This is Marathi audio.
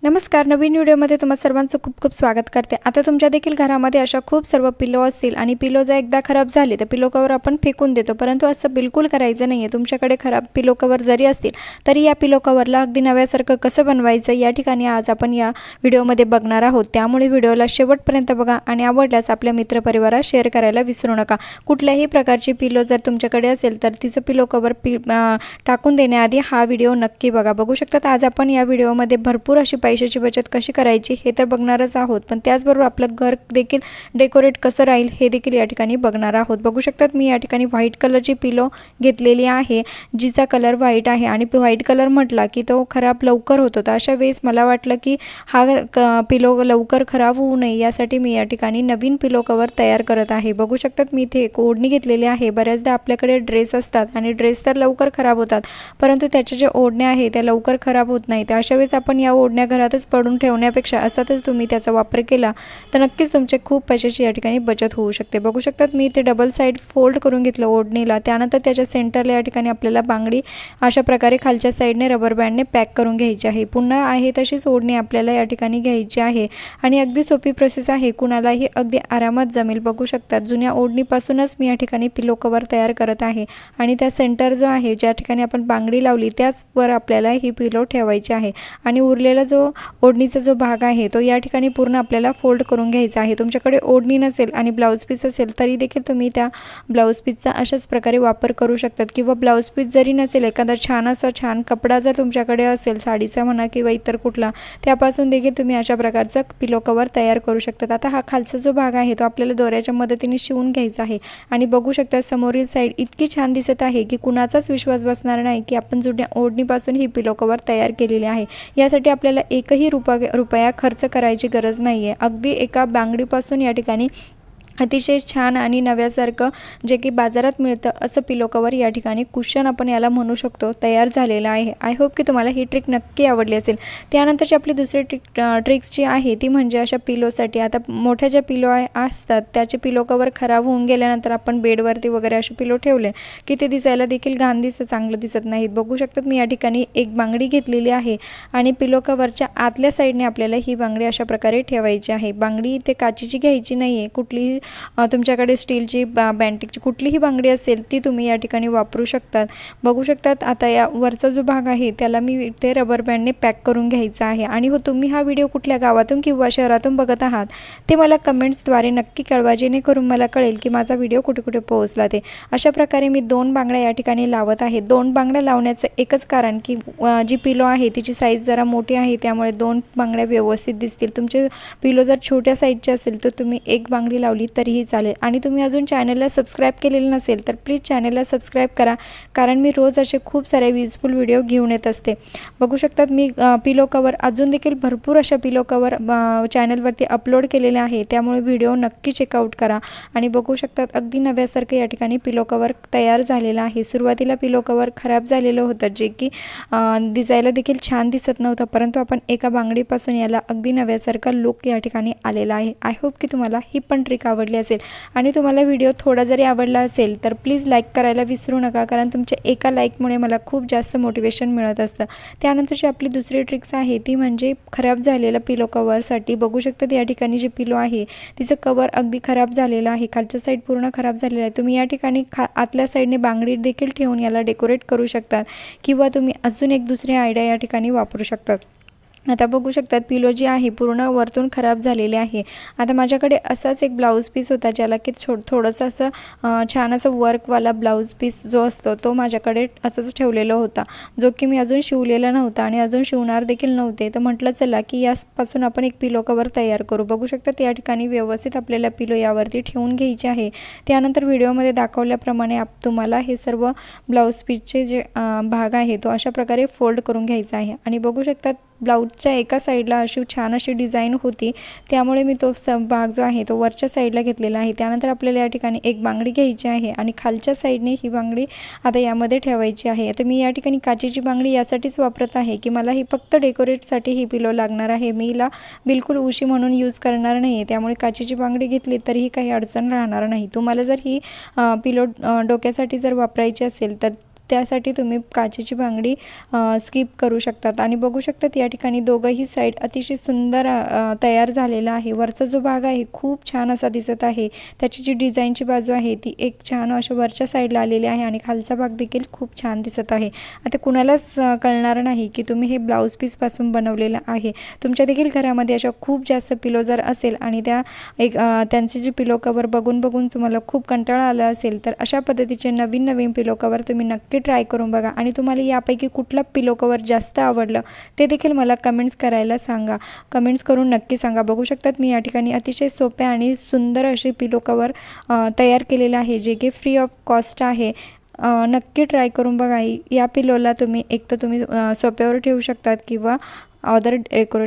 नमस्कार. नवीन व्हिडिओमध्ये तुम्हा सर्वांचं खूप खूप स्वागत करते. आता तुमच्या देखील घरामध्ये अशा खूप सर्व पिलो असतील आणि पिलो जर एकदा खराब झाले तर पिलो कवर आपण फेकून देतो, परंतु असं बिलकुल करायचं नाही आहे. तुमच्याकडे खराब पिलो कवर जरी असतील तरी या पिलो कवरला अगदी नव्यासारखं कसं बनवायचं या ठिकाणी आज आपण या व्हिडिओमध्ये बघणार आहोत. त्यामुळे व्हिडिओला शेवटपर्यंत बघा आणि आवडल्यास आपल्या मित्रपरिवारात शेअर करायला विसरू नका. कुठल्याही प्रकारची पिलो जर तुमच्याकडे असेल तर तिचं पिलो कवर टाकून देण्याआधी हा व्हिडिओ नक्की बघा. बघू शकतात आज आपण या व्हिडिओमध्ये भरपूर अशी पैशाची बचत कशी करायची हे तर बघणारच आहोत, पण त्याचबरोबर आपलं घर देखील डेकोरेट कसं राहील हे देखील या ठिकाणी बघणार आहोत. बघू शकतात मी या ठिकाणी व्हाईट कलरची पिलो घेतलेली आहे, जिचा कलर व्हाईट आहे आणि व्हाईट कलर म्हटला की तो खराब लवकर होतो. तर अशा वेळेस मला वाटलं की हा पिलो लवकर खराब होऊ नये यासाठी मी या ठिकाणी नवीन पिलो कवर तयार करत आहे. बघू शकतात मी इथे एक ओढणी घेतलेली आहे. बऱ्याचदा आपल्याकडे ड्रेस असतात आणि ड्रेस तर लवकर खराब होतात, परंतु त्याच्या ज्या ओढण्या आहेत त्या लवकर खराब होत नाहीत. अशा वेळेस आपण या ओढण्या घरातच पडून ठेवण्यापेक्षा असाच तुम्ही त्याचा वापर केला तर नक्कीच तुमचे खूप पैशाची या ठिकाणी बचत होऊ शकते. बघू शकतात मी इथे डबल साईड फोल्ड करून घेतलं ओढणीला. त्यानंतर त्याच्या सेंटरला या ठिकाणी आपल्याला बांगडी अशा प्रकारे खालच्या साईडने रबर बँडने पॅक करून घ्यायची आहे. पुन्हा आहे तशीच ओढणी आपल्याला या ठिकाणी घ्यायची आहे आणि अगदी सोपी प्रोसेस आहे, कुणालाही अगदी आरामात जमेल. बघू शकतात जुन्या ओढणीपासूनच मी या ठिकाणी पिलो कवर तयार करत आहे आणि त्या सेंटर जो आहे ज्या ठिकाणी आपण बांगडी लावली त्याचवर आपल्याला ही पिलो ठेवायची आहे आणि उरलेला जो ओढणीचा जो भाग आहे तो या ठिकाणी पूर्ण आपल्याला फोल्ड करून घ्यायचा आहे. तुमच्याकडे ओढणी नसेल आणि ब्लाऊज पीस असेल तरी देखील तुम्ही त्या ब्लाऊज पीसचा अशाच प्रकारे वापर करू शकतात, किंवा ब्लाऊज पीस जरी नसेल एखादा छान कपडा जर तुमच्याकडे असेल साडीचा म्हणा किंवा इतर कुठला, त्यापासून देखील तुम्ही अशा प्रकारचं पिलो कवर तयार करू शकतात. आता हा खालचा जो भाग आहे तो आपल्याला दोऱ्याच्या मदतीने शिवून घ्यायचा आहे आणि बघू शकता समोरील साईड इतकी छान दिसत आहे की कुणाचाच विश्वास बसणार नाही की आपण जुन्या ओढणीपासून ही पिलो कवर तयार केलेली आहे. यासाठी आपल्याला एकही रुपया खर्च करायची गरज नाही आहे. अगदी एका बांगडीपासून या ठिकाणी अतिशय छान आणि नव्यासारखं जे की बाजारात मिळतं असं पिलो कवर या ठिकाणी कुशन आपण याला म्हणू शकतो तयार झालेलं आहे. आय होप की तुम्हाला ही ट्रिक नक्की आवडली असेल. त्यानंतरची आपली दुसरी ट्रिक्स जी आहे ती म्हणजे अशा पिलोसाठी आता मोठ्या ज्या पिलो असतात त्याचे पिलो कवर खराब होऊन गेल्यानंतर आपण बेडवरती वगैरे असे पिलो ठेवले की ते दिसायला देखील घाण चांगलं दिसत नाहीत. बघू शकतात मी या ठिकाणी एक बांगडी घेतलेली आहे आणि पिलो कवरच्या आतल्या साईडने आपल्याला ही बांगडी अशा प्रकारे ठेवायची आहे. बांगडी ते काचेची घ्यायची नाही आहे, कुठलीही तुमच्याकडे स्टीलची बँटिकची कुठलीही बांगडी असेल ती तुम्ही या ठिकाणी वापरू शकतात. बघू शकतात आता या वरचा जो भाग आहे त्याला मी ते रबर बँडने पॅक करून घ्यायचा आहे. आणि हो, तुम्ही हा व्हिडिओ कुठल्या गावातून किंवा शहरातून बघत आहात ते मला कमेंट्सद्वारे नक्की कळवा, जेणेकरून मला कळेल की माझा व्हिडिओ कुठे कुठे पोहोचला ते. अशा प्रकारे मी 2 बांगड्या या ठिकाणी लावत आहे. 2 बांगड्या लावण्याचं एकच कारण की जी पिलो आहे तिची साईज जरा मोठी आहे, त्यामुळे 2 बांगड्या व्यवस्थित दिसतील. तुमचे पिलो जर छोट्या साईजचे असेल तर तुम्ही एक बांगडी लावली तरीही चालेल. आणि तुम्ही अजून चॅनलला सबस्क्राईब केलेलं नसेल तर प्लीज चॅनलला सबस्क्राईब करा, कारण मी रोज असे खूप सारे यूजफुल व्हिडिओ घेऊन येत असते. बघू शकतात मी पिलो कवर अजून देखील भरपूर अशा पिलो कवर चॅनलवरती अपलोड केलेले आहे, त्यामुळे व्हिडिओ नक्की चेकआउट करा. आणि बघू शकतात अगदी नव्यासारखं या ठिकाणी पिलो कवर तयार झालेलं आहे. सुरुवातीला पिलो कवर खराब झालेलं होतं जे की दिसायला देखील छान दिसत नव्हतं, परंतु आपण एका बांगडीपासून याला अगदी नव्यासारखा लुक या ठिकाणी आलेला आहे. आय होप की तुम्हाला ही पण ट्रिक आवडली असेल आणि तुम्हाला व्हिडिओ थोडा जरी आवडला असेल तर प्लीज लाईक करायला विसरू नका, कारण तुमच्या एका लाईकमुळे मला खूप जास्त मोटिवेशन मिळत असतं. त्यानंतरची आपली दुसरी ट्रिक्स आहे ती म्हणजे खराब झालेल्या पिलो कवरसाठी. बघू शकता या ठिकाणी जी पिलो आहे तिचं कवर अगदी खराब झालेलं आहे, खालच्या साईड पूर्ण खराब झालेलं आहे. तुम्ही या ठिकाणी आतल्या साईडने बांगडी देखील ठेवून याला डेकोरेट करू शकतात, किंवा तुम्ही अजून एक दुसरी आयडिया या ठिकाणी वापरू शकतात. आता बघू शकतात पिलो जी आहे पूर्ण वरतून खराब झालेली आहे. आता माझ्याकडे असाच एक ब्लाऊज पीस होता ज्याला की थोडंसं असं छान असं वर्कवाला ब्लाऊज पीस जो असतो तो माझ्याकडे असंच ठेवलेला होता, जो की मी अजून शिवलेला नव्हता आणि अजून शिवणार देखील नव्हते. तर म्हटलं चला की यापासून आपण एक पिलो कवर तयार करू. बघू शकतात या ठिकाणी व्यवस्थित आपल्याला पिलो यावरती ठेवून घ्यायचे आहे. त्यानंतर व्हिडिओमध्ये दाखवल्याप्रमाणे तुम्हाला हे सर्व ब्लाऊज पीसचे जे भाग आहे तो अशा प्रकारे फोल्ड करून घ्यायचा आहे. आणि बघू शकतात ब्लाऊजच्या एका साईडला अशी छान अशी डिझाईन होती, त्यामुळे मी तो भाग जो आहे तो वरच्या साईडला घेतलेला आहे. त्यानंतर आपल्याला या ठिकाणी एक बांगडी घ्यायची आहे आणि खालच्या साईडने ही बांगडी आता यामध्ये ठेवायची आहे. आता मी या ठिकाणी काचेची बांगडी यासाठीच वापरत आहे की मला ही फक्त डेकोरेटसाठी ही पिलो लागणार आहे. मी हिला बिलकुल उशी म्हणून यूज करणार नाही, त्यामुळे काचेची बांगडी घेतली तरीही काही अडचण राहणार नाही. तुम्हाला जर ही पिलो डोक्यासाठी जर वापरायची असेल तर त्यासाठी तुम्ही काचेची बांगडी स्किप करू शकतात. आणि बघू शकतात या ठिकाणी दोघंही साईड अतिशय सुंदर तयार झालेला आहे. वरचा जो भाग आहे खूप छान असा दिसत आहे. त्याची जी डिझाईनची बाजू आहे ती एक छान अशा वरच्या साईडला आलेली आहे आणि खालचा भाग देखील खूप छान दिसत आहे. आता कुणालाच कळणार नाही की तुम्ही हे ब्लाऊज पीसपासून बनवलेलं आहे. तुमच्या देखील घरामध्ये अशा खूप जास्त पिलो जर असेल आणि त्यांचे जे पिलो कवर बघून तुम्हाला खूप कंटाळा आला असेल, तर अशा पद्धतीचे नवीन पिलो कवर तुम्ही नक्की ट्राय करून बघा. आणि तुम्हाला यापैकी कुठला पिलो कवर जास्त आवडलं ते देखील मला कमेंट्स करायला सांगा. कमेंट्स करून नक्की सांगा. बघू शकतात मी या ठिकाणी अतिशय सोप्या आणि सुंदर असे पिलो कवर तयार केलेलं आहे, जे की फ्री ऑफ कॉस्ट आहे. नक्की ट्राय करून बघा. या पिलोला तुम्ही एक तर तुम्ही सोफ्यावर ठेवू शकतात किंवा अदर डेकोरेट